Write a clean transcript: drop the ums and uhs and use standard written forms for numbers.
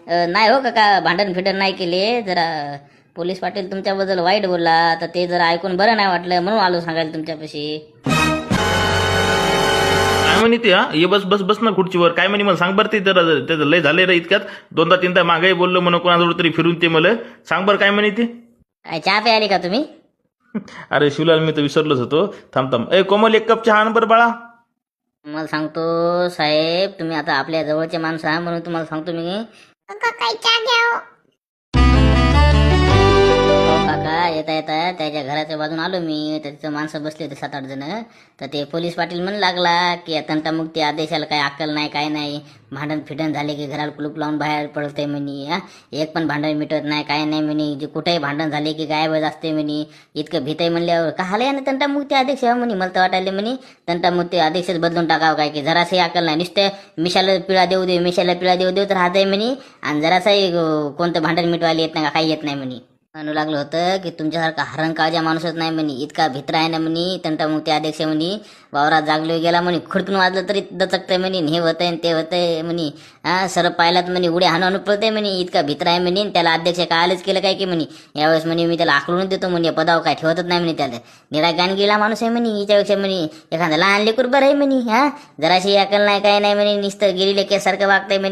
नाही हो काका, भांडण फिडण नाही केले. जरा पोलीस पाटील तुमच्याबद्दल वाईट बोलला, तर ते जरा ऐकून बरं नाही वाटलं, म्हणून आलो सांगायला तुमच्यापाशी. काय म्हणे ते? हा ये बस बस बस ना खुर्चीवर. काय म्हणे मला सांग बरं. ते जरा त्याचं लय झाले रे इतक्यात. दोनदा तीनदा मागे बोललो म्हणून कोणाजवळ तरी फिरून ते मला सांग बरं काय म्हणे ते. काय चहा प्यायली का तुम्ही? अरे शिवलाल, मी तर विसरलोच होतो. थांब थांब. ए कोमल, एक कप चहा आण बरं बाळा. तुम्हाला सांगतो साहेब, तुम्ही आता आपल्या जवळचे माणसं आहे म्हणून तुम्हाला सांगतो मी. हो काका, येता येता त्याच्या घराच्या बाजून आलो मी, तर तिथं माणसं बसले होते 7-8 जण. तर ते पोलीस पाटील म्हणू लागला की तंटामुक्ती आदेशाला काही अक्कल नाही, काय नाही, भांडण फिडण झाले की घराला कुलूप लावून बाहेर पडतंय म्हणे. एक पण भांडण मिटत नाही, काय नाही म्हणे, जे कुठेही भांडण झाले की गायबच असते म्हणे. इतकं भीतय म्हणल्यावर का हाले ना तंटामुक्ती आदेश आहे म्हणे. मला तर वाटायले म्हणे तंटामुक्ती आदेशच बदलून टाकावं काय, की जरासही अक्कल नाही, नुसतं मिशाला पिळा देऊ दे, मिशाला पिळा देऊ देऊ तर राहतंय म्हणे. आणि जरासही कोणतं भांडण मिटवायला येत नाही का, काही येत नाही म्हणे. म्हणू लागलं होतं की तुमच्यासारखा हरणकाळजा माणूसच नाही म्हणे, इतका भित्रा आहे ना म्हणे तंटामुक्ती अध्यक्ष म्हणे. वावरात जागलो गेला म्हणे, खुडकून वाजलं तरी दचकतंय म्हणे, हे होतंय ते होतंय म्हणे. सरप पाहिलात म्हणे उड्या हाणून पळतंय म्हणे, इतका भित्रा आहे म्हणे. त्याला अध्यक्ष कालच केलं काय की म्हणे, यावेळेस म्हणे मी त्याला आखलून देतो म्हणे, पदाव काय ठेवतच नाही म्हणे. त्याला निरा गान गेला माणूस आहे म्हणे, हिच्यापेक्षा म्हणे एखादा लहान लेकूर बरं आहे म्हणे. जराशी अकल नाही, काय नाही म्हणे, नुसतं गेलेल्या केसारखं वागतंय म्हणे.